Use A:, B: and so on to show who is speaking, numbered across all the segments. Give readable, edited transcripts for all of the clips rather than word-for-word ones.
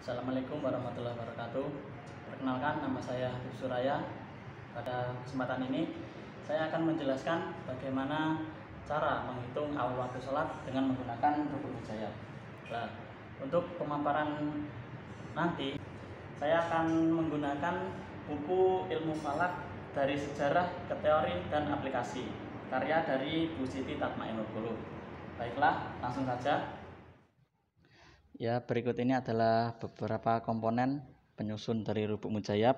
A: Assalamualaikum warahmatullahi wabarakatuh. Perkenalkan, nama saya Habib Suraya. Pada kesempatan ini saya akan menjelaskan bagaimana cara menghitung awal waktu sholat dengan menggunakan rukun mujayab. Nah, untuk pemaparan nanti saya akan menggunakan buku Ilmu Falak dari Sejarah ke Teori dan Aplikasi, karya dari Bu Siti Tatmainul Qulub. Baiklah, langsung saja. Ya, berikut ini adalah beberapa komponen penyusun dari rubuk mujayab.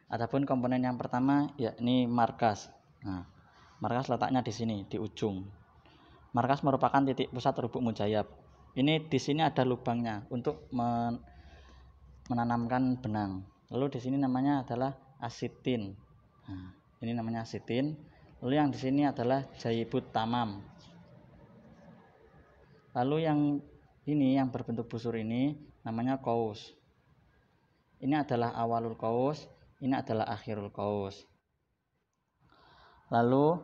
A: Adapun komponen yang pertama yakni markas. Nah, markas letaknya di sini, di ujung. Markas merupakan titik pusat rubuk mujayab. Ini di sini ada lubangnya untuk menanamkan benang. Lalu di sini namanya adalah asitin. Nah, ini namanya asitin. Lalu yang di sini adalah jaibut tamam. Lalu yang ini yang berbentuk busur ini namanya qaus. Ini adalah awalul qaus, ini adalah akhirul qaus. Lalu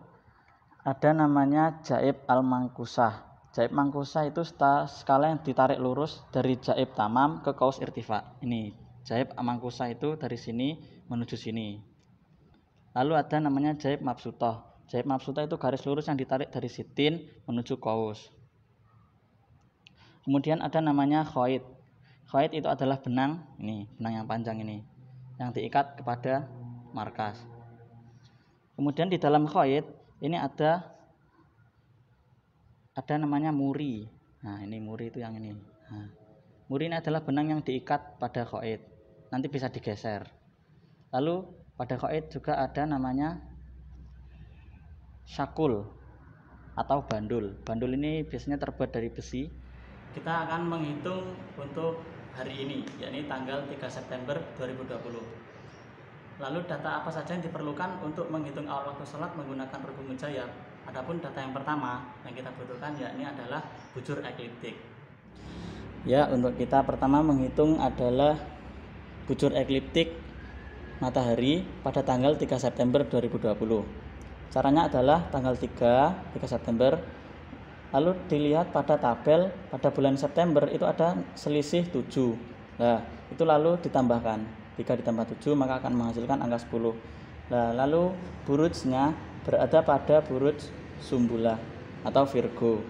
A: ada namanya jaib al-mangkusah. Jaib mangkusah itu skala yang ditarik lurus dari jaib tamam ke qaus irtifa. Ini jaib mangkusah itu dari sini menuju sini. Lalu ada namanya jaib mabsutah. Jaib mabsutah itu garis lurus yang ditarik dari sitin menuju qaus. Kemudian ada namanya khoid. Khoid itu adalah benang, ini benang yang panjang ini, yang diikat kepada markas. Kemudian di dalam khoid ini ada namanya muri. Nah, ini muri itu yang ini. Nah, muri ini adalah benang yang diikat pada khoid. Nanti bisa digeser. Lalu pada khoid juga ada namanya syakul atau bandul. Bandul ini biasanya terbuat dari besi. Kita akan menghitung untuk hari ini, yakni tanggal 3 September 2020. Lalu data apa saja yang diperlukan untuk menghitung awal waktu sholat menggunakan rukun mujayab? Adapun data yang pertama yang kita butuhkan yakni adalah bujur ekliptik. Ya, untuk kita pertama menghitung adalah bujur ekliptik matahari pada tanggal 3 September 2020. Caranya adalah tanggal 3 September. Lalu dilihat pada tabel pada bulan September itu ada selisih 7. Nah, itu lalu ditambahkan 3 ditambah 7 maka akan menghasilkan angka 10. Nah, lalu burujnya berada pada buruj Sumbulah atau Virgo.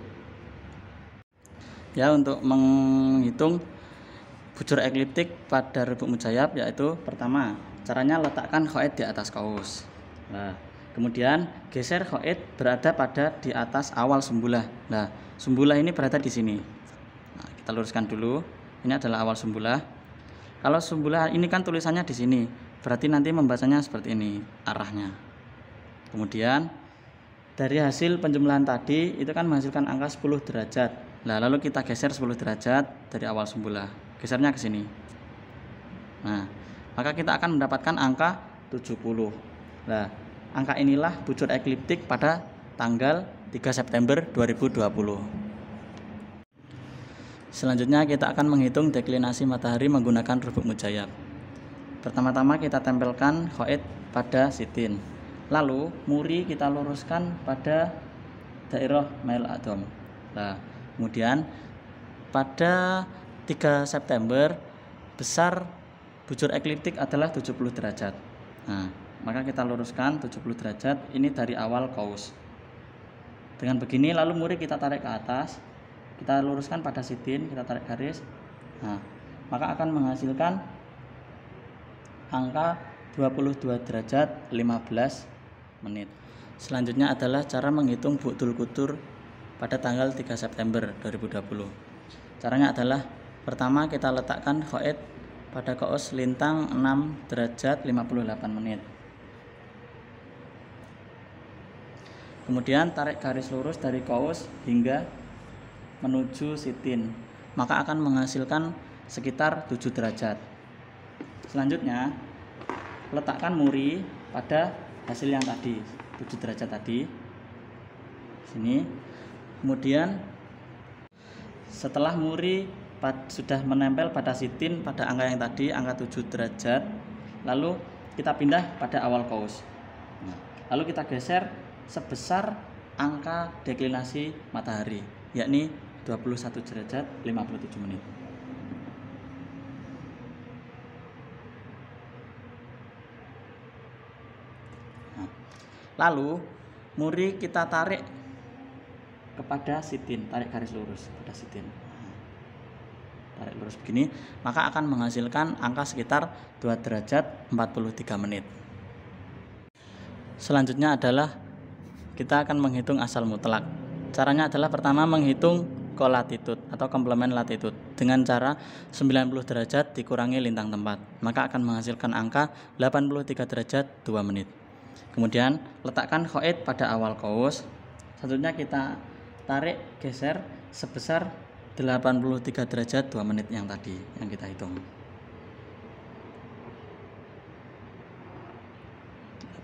A: Ya, untuk menghitung bujur ekliptik pada rubuk mujayab yaitu pertama, caranya letakkan khoid di atas qaus. Nah, kemudian geser khoid berada pada di atas awal sumbulah. Nah, sumbulah ini berada di sini. Nah, kita luruskan dulu. Ini adalah awal sumbulah. Kalau sumbulah ini kan tulisannya di sini, berarti nanti membacanya seperti ini arahnya. Kemudian dari hasil penjumlahan tadi itu kan menghasilkan angka 10 derajat. Nah, lalu kita geser 10 derajat dari awal sumbulah. Gesernya ke sini. Nah, maka kita akan mendapatkan angka 70. Nah, angka inilah bujur ekliptik pada tanggal 3 September 2020. Selanjutnya kita akan menghitung deklinasi matahari menggunakan rubuk mujayab. Pertama-tama kita tempelkan khoid pada sitin. Lalu muri kita luruskan pada daerah mail adom. Nah, kemudian pada 3 September besar bujur ekliptik adalah 70 derajat. Nah, maka kita luruskan 70 derajat ini dari awal qaus. Dengan begini lalu muri kita tarik ke atas, kita luruskan pada sitin, kita tarik garis. Nah, maka akan menghasilkan angka 22 derajat 15 menit. Selanjutnya adalah cara menghitung bu'dul qutur pada tanggal 3 September 2020. Caranya adalah pertama kita letakkan khoid pada qaus lintang 6 derajat 58 menit. Kemudian tarik garis lurus dari qaus hingga menuju sitin, maka akan menghasilkan sekitar 7 derajat. Selanjutnya letakkan muri pada hasil yang tadi 7 derajat tadi sini. Kemudian setelah muri sudah menempel pada sitin pada angka yang tadi, angka 7 derajat, lalu kita pindah pada awal qaus. Lalu kita geser sebesar angka deklinasi matahari, yakni 21 derajat 57 menit. Nah, lalu muri kita tarik kepada sitin, tarik garis lurus pada sitin. Tarik lurus begini, maka akan menghasilkan angka sekitar 2 derajat 43 menit. Selanjutnya adalah kita akan menghitung asal mutlak. Caranya adalah pertama menghitung kolatitude atau komplement latitude dengan cara 90 derajat dikurangi lintang tempat, maka akan menghasilkan angka 83 derajat 2 menit. Kemudian letakkan khoid pada awal kaus. Selanjutnya kita tarik geser sebesar 83 derajat 2 menit yang tadi yang kita hitung.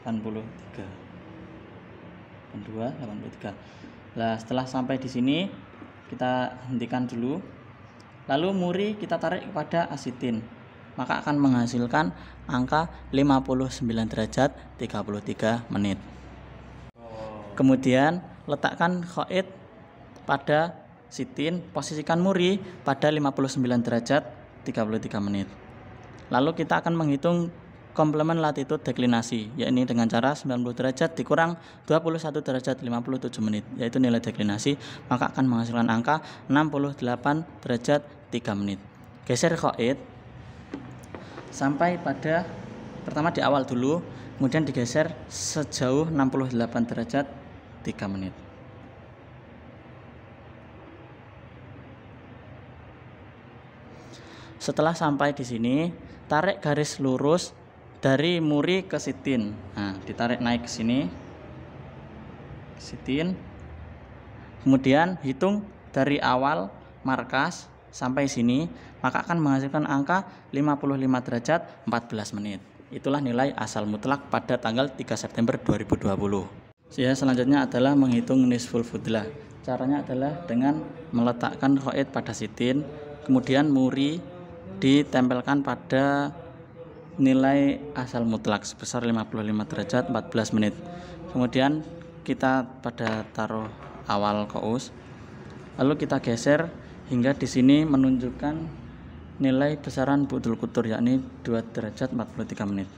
A: 83. Nah, setelah sampai di sini kita hentikan dulu. Lalu muri kita tarik kepada asitin, maka akan menghasilkan angka 59 derajat 33 menit. Kemudian letakkan khoid pada sitin, posisikan muri pada 59 derajat 33 menit. Lalu kita akan menghitung komplement latitude deklinasi, yakni dengan cara 90 derajat dikurang 21 derajat 57 menit, yaitu nilai deklinasi, maka akan menghasilkan angka 68 derajat 3 menit. Geser khoid sampai pada pertama di awal dulu, kemudian digeser sejauh 68 derajat 3 menit. Setelah sampai di sini, tarik garis lurus dari muri ke sitin. Nah, ditarik naik ke sini, sitin. Kemudian hitung dari awal markas sampai sini, maka akan menghasilkan angka 55 derajat 14 menit. Itulah nilai asal mutlak pada tanggal 3 September 2020. Selanjutnya adalah menghitung nisful fudlah. Caranya adalah dengan meletakkan khoid pada sitin, kemudian muri ditempelkan pada nilai asal mutlak sebesar 55 derajat 14 menit. Kemudian kita pada taruh awal kaus, lalu kita geser hingga di sini menunjukkan nilai besaran budul kutur, yakni 2 derajat 43 menit.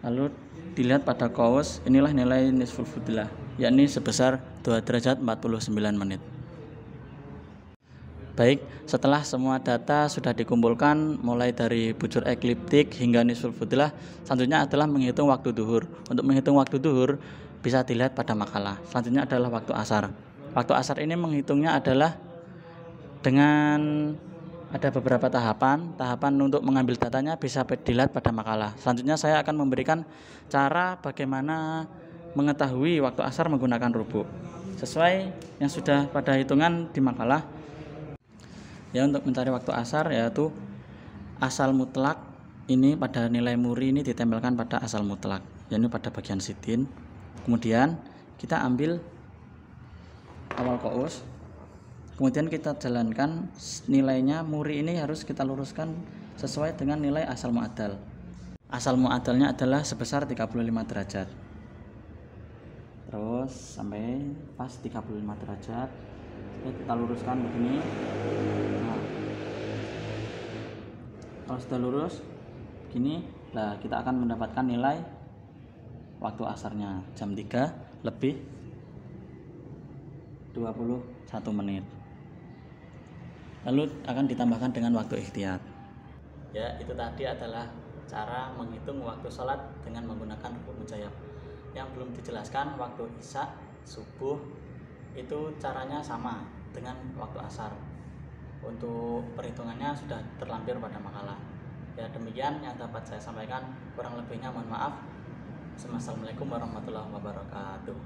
A: Lalu dilihat pada kaus, inilah nilai nisful fudlah, yakni sebesar 2 derajat 49 menit. Baik, setelah semua data sudah dikumpulkan mulai dari bujur ekliptik hingga nisful fudlah, selanjutnya adalah menghitung waktu duhur. Untuk menghitung waktu duhur bisa dilihat pada makalah. Selanjutnya adalah waktu asar. Waktu asar ini menghitungnya adalah dengan ada beberapa tahapan. Tahapan untuk mengambil datanya bisa dilihat pada makalah. Selanjutnya saya akan memberikan cara bagaimana mengetahui waktu asar menggunakan rubuk sesuai yang sudah pada hitungan di makalah. Ya, untuk mencari waktu asar yaitu asal mutlak ini pada nilai muri ini ditempelkan pada asal mutlak, yaitu pada bagian sitin. Kemudian kita ambil awal kaus, kemudian kita jalankan nilainya. Muri ini harus kita luruskan sesuai dengan nilai asal muadal. Asal muadalnya adalah sebesar 35 derajat. Terus sampai pas 35 derajat kita luruskan begini. Nah, kalau sudah lurus gini, nah kita akan mendapatkan nilai waktu asarnya jam 3 lebih 21 menit. Lalu akan ditambahkan dengan waktu ikhtiyat. Ya, itu tadi adalah cara menghitung waktu sholat dengan menggunakan rubuk mujayyab. Yang belum dijelaskan waktu isya, subuh, itu caranya sama dengan waktu asar. Untuk perhitungannya sudah terlampir pada makalah. Ya, demikian yang dapat saya sampaikan. Kurang lebihnya mohon maaf. Assalamualaikum warahmatullahi wabarakatuh.